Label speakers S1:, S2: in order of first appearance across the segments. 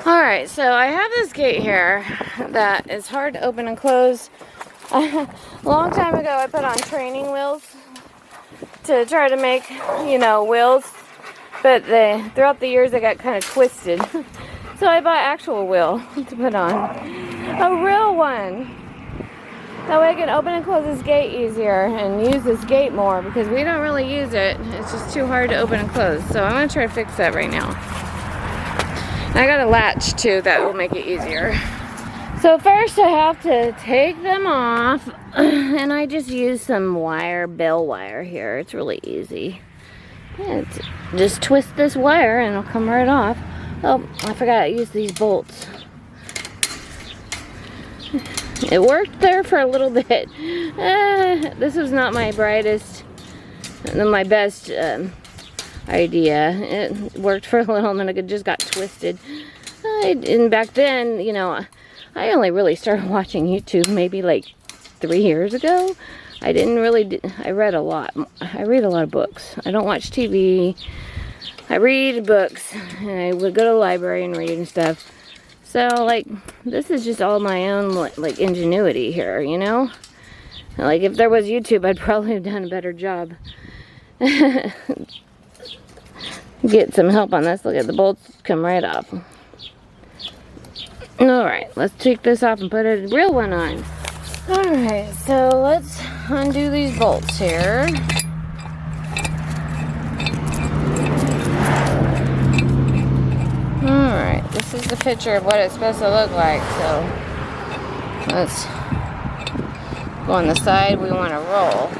S1: Alright, so I have this gate here that is hard to open and close. A long time ago I put on training wheels to try to make, wheels, but throughout the years they got kind of twisted. So I bought actual wheel to put on. A real one. That way I can open and close this gate easier and use this gate more because we don't really use it. It's just too hard to open and close. So I'm going to try to fix that right now. I got a latch too that will make it easier. So first I have to take them off, and I just use some bell wire here. It's really easy. Just twist this wire and it'll come right off. Oh, I forgot I used these bolts. It worked there for a little bit. This was not my best idea. It worked for a little and then it just got twisted. And back then, I only really started watching YouTube maybe like 3 years ago. I read a lot. I read a lot of books. I don't watch TV. I read books and I would go to the library and read and stuff. So this is just all my own ingenuity here, if there was YouTube, I'd probably have done a better job. Get some help on this. Look at the bolts come right off. Alright, let's take this off and put a real one on. Alright, so let's undo these bolts here. Alright, this is the picture of what it's supposed to look like. So let's go on the side we want to roll.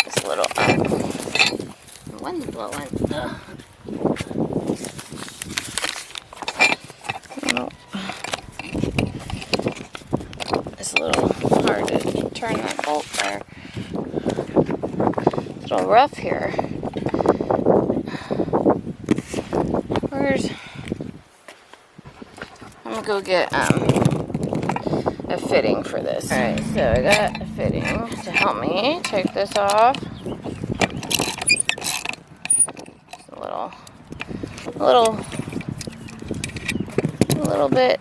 S1: This little one's blowing. Ugh. Oh. It's a little hard to turn that bolt there. It's a little rough here. I'm gonna go get a fitting for this. Alright, so I got a fitting to help me take this off. It's a little bit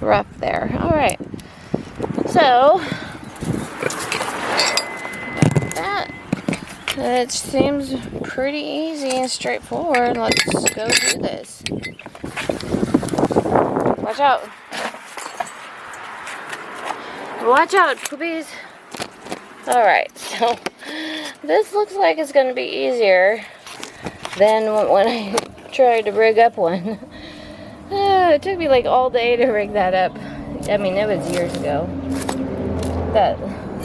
S1: rough there. Alright, so that seems pretty easy and straightforward. Let's go do this. Watch out. Watch out, poopies. Alright, so this looks like it's going to be easier than when I tried to rig up one. It took me like all day to rig that up. I mean, it was years ago.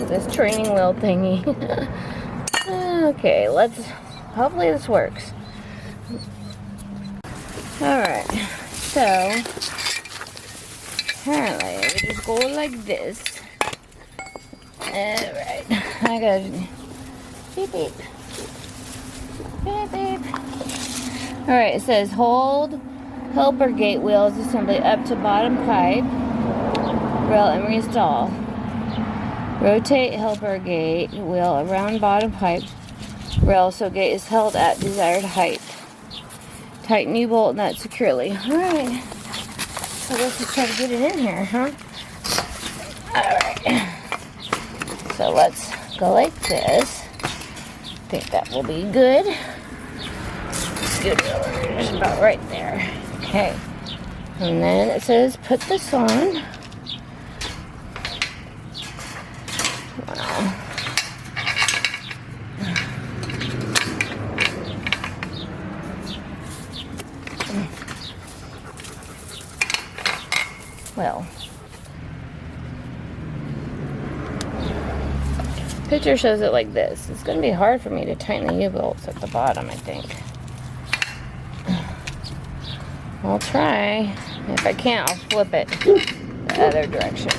S1: This training wheel thingy. Okay, hopefully this works. Alright, so apparently we just go like this. Alright, I got beep beep. Beep beep. Alright, it says hold helper gate wheels assembly up to bottom pipe rail and reinstall. Rotate helper gate wheel around bottom pipe rail so gate is held at desired height. Tighten U-bolt nut securely. Alright. So let's just try to get it in here, huh? Alright. So let's go like this. I think that will be good. Scoot it over just about right there. Okay. And then it says put this on. Wow. Well, picture shows it like this. It's going to be hard for me to tighten the U-bolts at the bottom, I think. I'll try. If I can't, I'll flip it the other direction.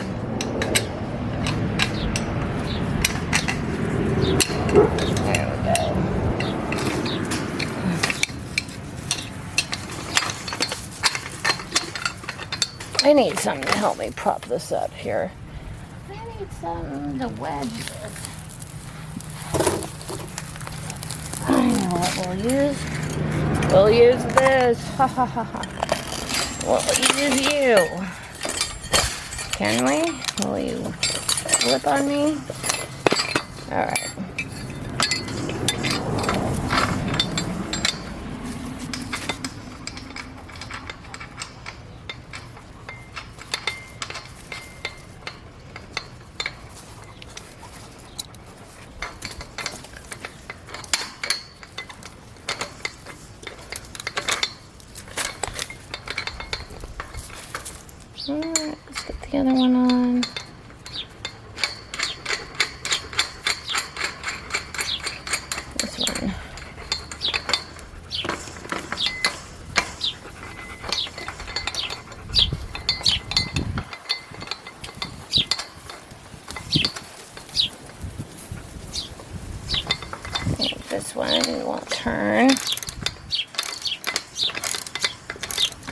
S1: There we go. I need something to help me prop this up here. I need something to wedge this. We'll use this. Ha ha ha ha. We'll use you. Can we? Will you flip on me? Alright. Alright, let's get the other one on. This one. This one won't turn.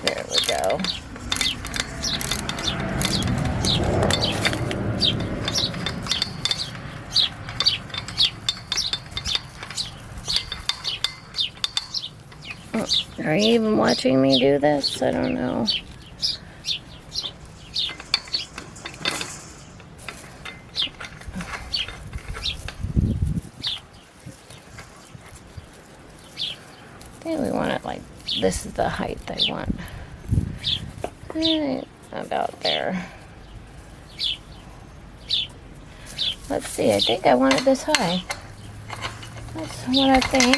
S1: There we go. Are you even watching me do this? I don't know. I think we want it like this is the height I want. About there. Let's see, I think I want it this high. That's what I think.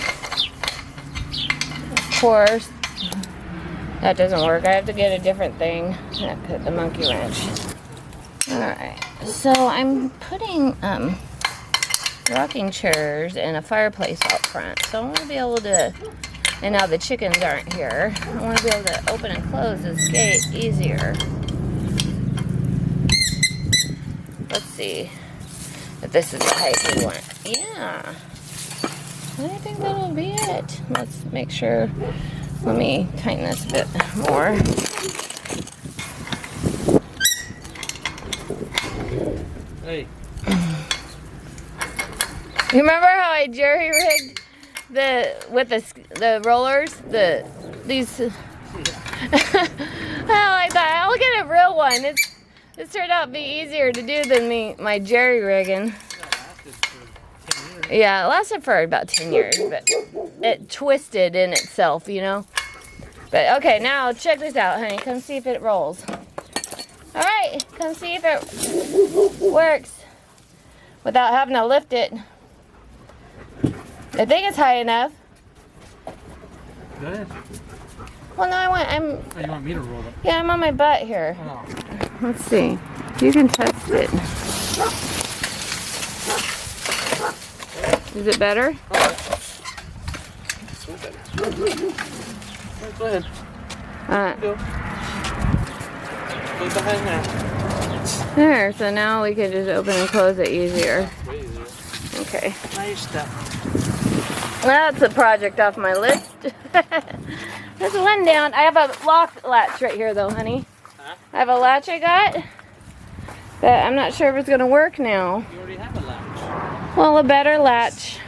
S1: Of course, that doesn't work. I have to get a different thing. The monkey wrench. Alright, so I'm putting rocking chairs and a fireplace out front. So I want to be able to, and now the chickens aren't here, I want to be able to open and close this gate easier. Let's see if this is the height we want. Yeah. I think that'll be it. Let's make sure. Let me tighten this a bit more.
S2: Hey.
S1: You remember how I jerry rigged with the rollers? These. Well, I thought I'll get a real one. This turned out to be easier to do than my jerry rigging. Yeah, it lasted for about 10 years, but it twisted in itself, you know. But okay, now check this out, honey. Come see if it rolls. All right, come see if it works without having to lift it. I think it's high enough.
S2: Go ahead.
S1: Well, no, I'm.
S2: Oh, you want me to roll it?
S1: Yeah, I'm on my butt here.
S2: Oh.
S1: Let's see. You can test it. Is it better?
S2: Go ahead. Go. Go behind now.
S1: There, so now we can just open and close it easier.
S2: Way easier.
S1: Okay.
S2: Nice stuff.
S1: That's a project off my list. There's one down. I have a lock latch right here though, honey.
S2: Huh?
S1: I have a latch I got, but I'm not sure if it's gonna work now.
S2: You already have a latch.
S1: Well, a better latch.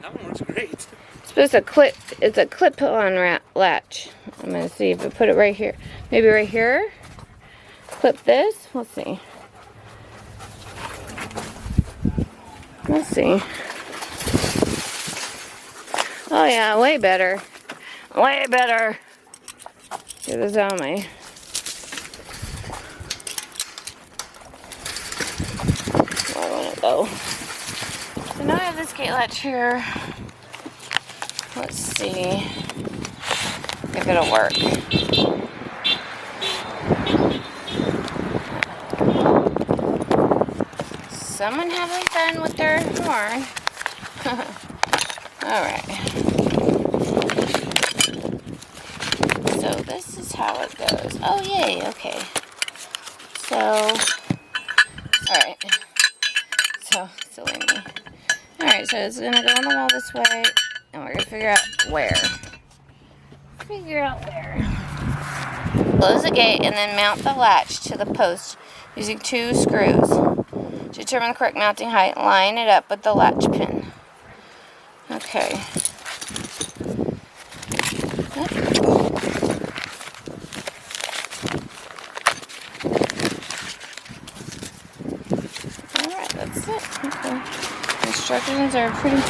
S2: That one works great.
S1: It's supposed to clip. It's a clip-on latch. I'm gonna see if I put it right here. Maybe right here. Clip this. Let's see. Let's see. Oh yeah, way better. Way better. Get this on me. Where I want to go. So now I have this gate latch here. Let's see if it'll work. Someone having fun with their horn. Alright. So this is how it goes. Oh yay, okay. So, alright. So, silly me. Alright, so it's gonna go on the wall this way, and we're gonna figure out where. Close the gate and then mount the latch to the post using 2 screws. To determine the correct mounting height, line it up with the latch pin. Okay. instructions are pretty.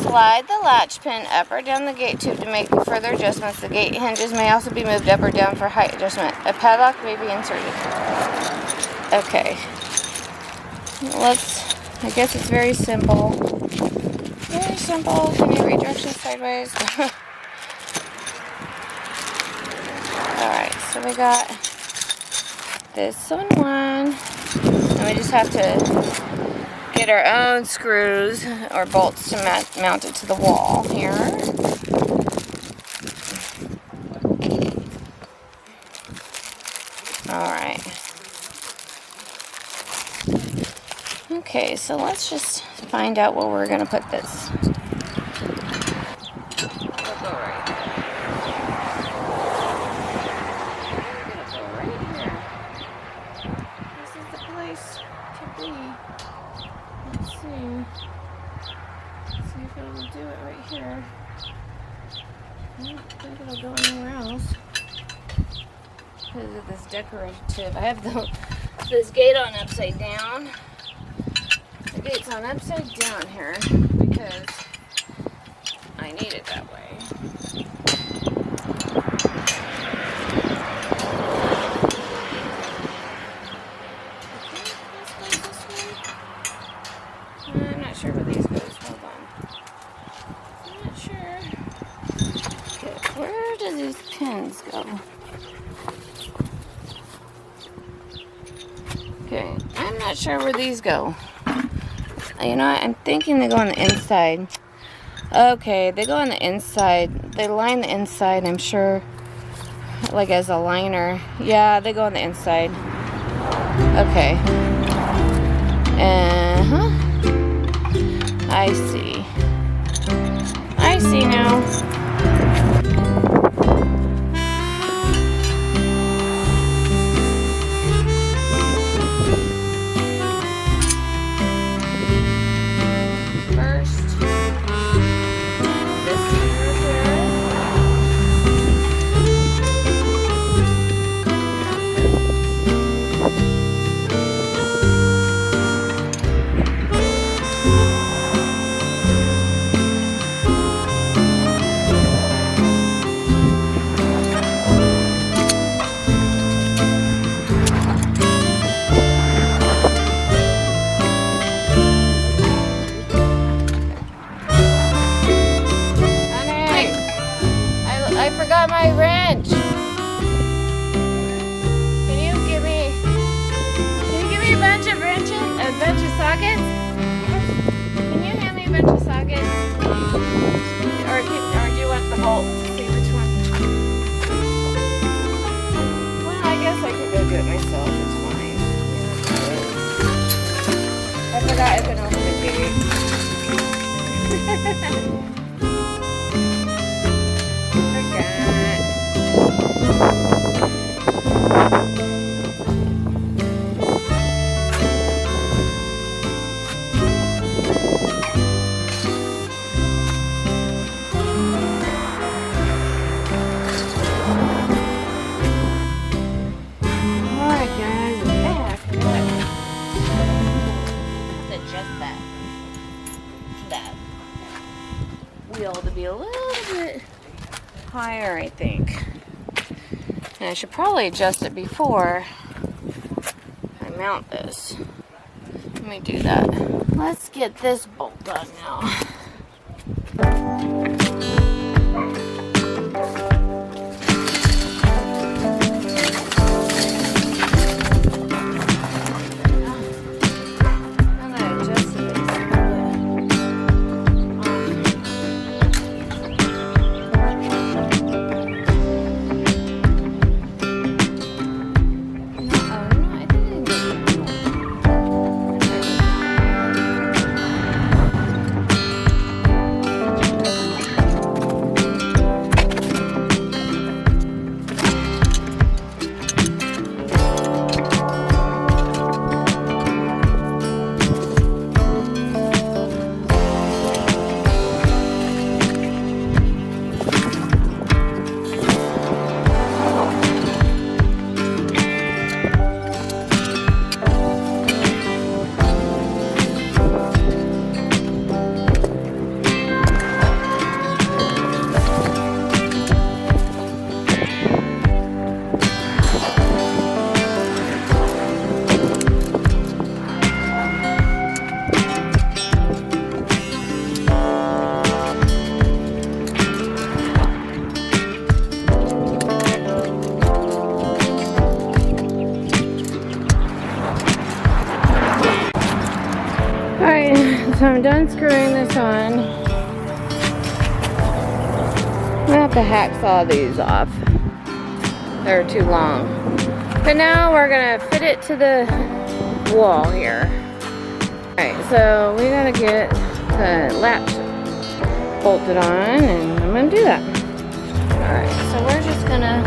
S1: Slide the latch pin up or down the gate tube to make further adjustments. The gate hinges may also be moved up or down for height adjustment. A padlock may be inserted. Okay. I guess it's very simple. Very simple. Can you read directions sideways? Alright, so we got this on one. And we just have to get our own screws or bolts to mount it to the wall here. Alright. Okay, so let's just find out where we're going to put this. We'll go right there. We're going to go right here. This is the place to be. Let's see. See if it'll do it right here. I don't think it'll go anywhere else. Because of this decorative. I have this gate on upside down. The gate's on upside down here because I need it that way. I'm not sure where these goes. Hold on. I'm not sure. Okay, where do these pins go? Okay, I'm not sure where these go. You know what? I'm thinking they go on the inside. Okay, they go on the inside. They line the inside, I'm sure. Like as a liner. Yeah, they go on the inside. Okay. Uh-huh. I see. I see now. I forgot my wrench. Can you give me a bunch of wrenches? A bunch of sockets? Can you hand me a bunch of sockets? Or do you want the bolt to see which one? Well, I guess I could go do it myself. It's fine. I forgot I could open the gate. To be a little bit higher, I think. And I should probably adjust it before I mount this. Let me do that. Let's get this bolt done now. So I'm done screwing this on. I'm gonna have to hacksaw these off. They're too long. But now we're gonna fit it to the wall here. Alright, so we gotta get the latch bolted on, and I'm gonna do that. Alright, so we're just gonna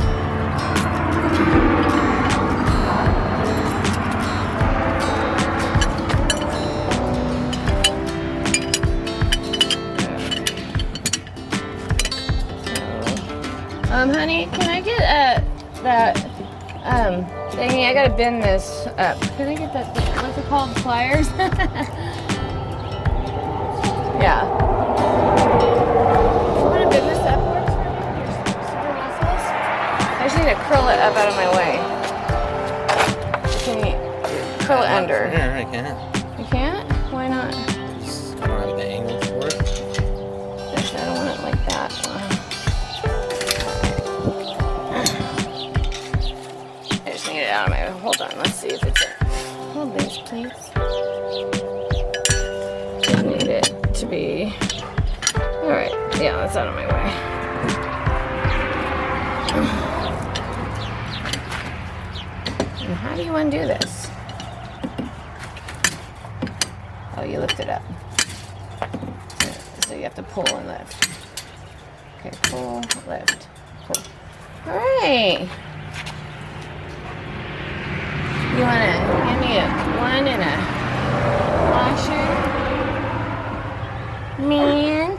S1: honey, can I get that thingy? I gotta bend this up. Can I get that, what's it called, pliers? Yeah. You wanna bend this upwards for me? Your super muscles? I just need to curl it up out of my way. Can you curl it under?
S2: There, I can't.
S1: You can't? Why not?
S2: I don't have the angle for it.
S1: I don't want it like that. I just need it out of my way. Hold on, let's see if it's it. Hold this, please. Just need it to be. Alright, yeah, that's out of my way. And how do you undo this? Oh, you lift it up. So you have to pull and lift. Okay, pull, lift, pull. Alright. You wanna give me a one and a washer? Man.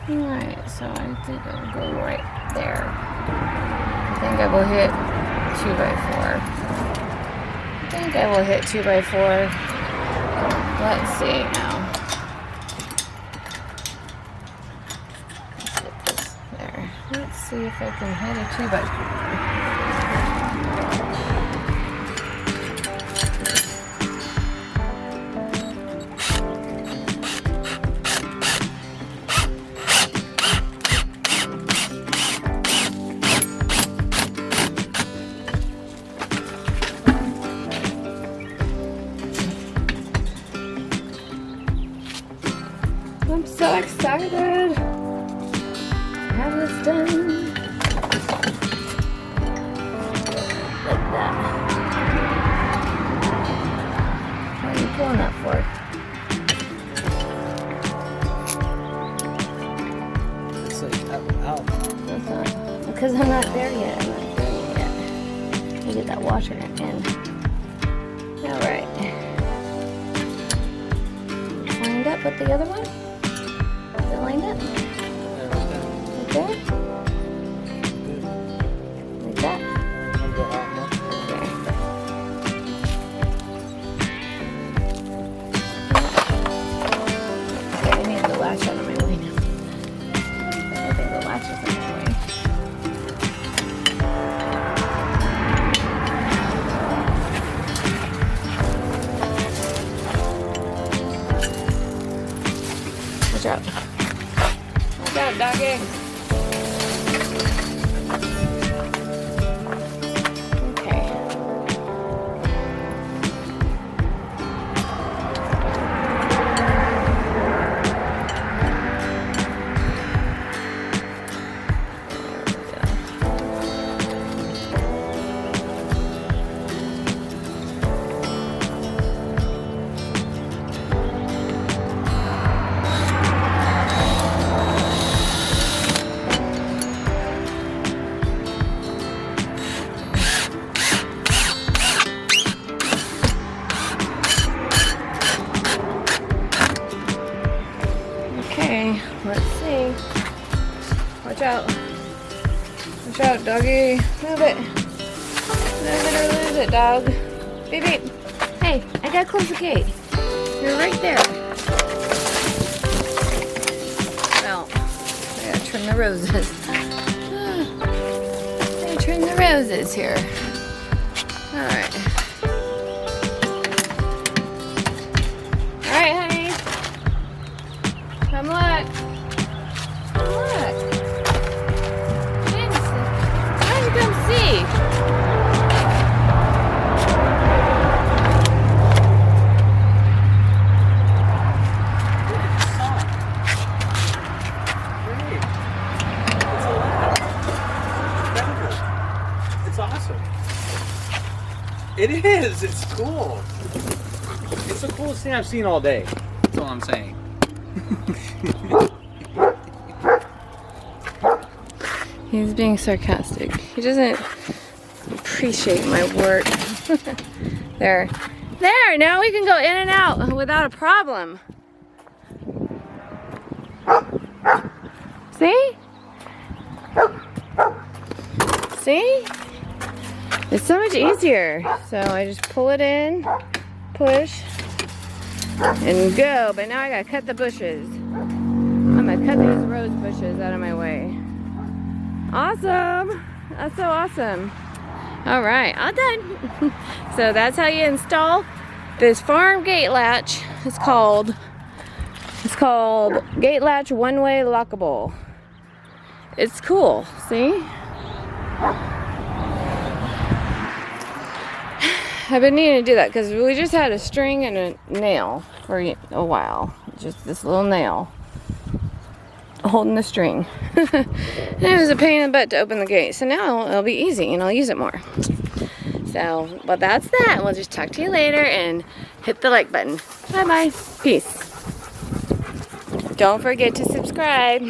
S1: Alright, so I think I'll go right there. I think I will hit 2x4. I think I will hit 2x4. Let's see now. Let's get this there. Let's see if I can hit a 2x4. I'm so excited to have this done. Like that. What are you pulling that for?
S2: It's like out.
S1: That's not, because I'm not there yet. I'm not doing it yet. You get that washer in. Alright. Lined up with the other one? Is it lined up? Like there? Like that? There. Okay, I need the latch out of my way now. I think the latch is in my way. Watch out. Watch out, doggy. Okay. Okay, let's see. Watch out. Watch out, doggy. Move it. Move it or lose it, dog. Beep, beep. Hey, I gotta close the gate. You're right there. Well, I gotta trim the roses. I gotta trim the roses here. Alright. Alright, honey. Come look. Come look. Why don't you come see?
S2: is. It's cool. It's the coolest thing I've seen all day. That's all I'm saying.
S1: He's being sarcastic. He doesn't appreciate my work. There. There! Now we can go in and out without a problem. See? See? It's so much easier. So I just pull it in, push, and go. But now I gotta cut the bushes. I'm gonna cut these rose bushes out of my way. Awesome! That's so awesome. All right, all done. So that's how you install this farm gate latch. It's called gate latch one-way lockable. It's cool, see? I've been needing to do that because we just had a string and a nail for a while. Just this little nail holding the string. And it was a pain in the butt to open the gate. So now it'll be easy and I'll use it more. So, well, that's that. We'll just talk to you later and hit the like button. Bye-bye. Peace. Don't forget to subscribe.